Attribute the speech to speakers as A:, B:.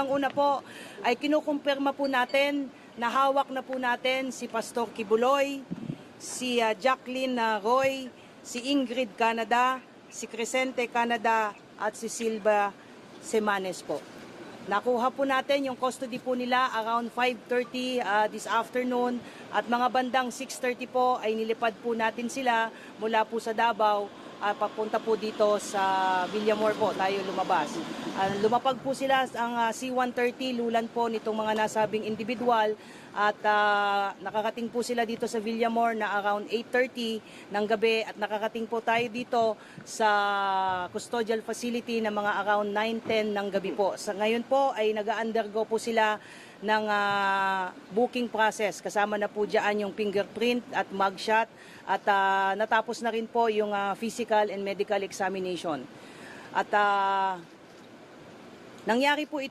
A: Ang una po ay kinukumpirma po natin na hawak na po natin si Pastor Kibuloy, si Jacqueline Roy, si Ingrid Canada, si Crescente Canada at si Silva Semanes po. Nakuha po natin yung custody po nila around 5:30 this afternoon at mga bandang 6:30 po ay nilipad po natin sila mula po sa Davao papunta po dito sa Villamor po tayo lumabas. Lumapag po sila ang C-130 lulan po nitong mga nasabing individual at nakakating po sila dito sa Villamor na around 8:30 ng gabi at nakakating po tayo dito sa custodial facility na mga around 9:10 ng gabi po. Sa ngayon po ay nag-undergo po sila ng booking process. Kasama na po dyan yung fingerprint at mugshot at natapos na rin po yung physical and medical examination. At nangyari po ito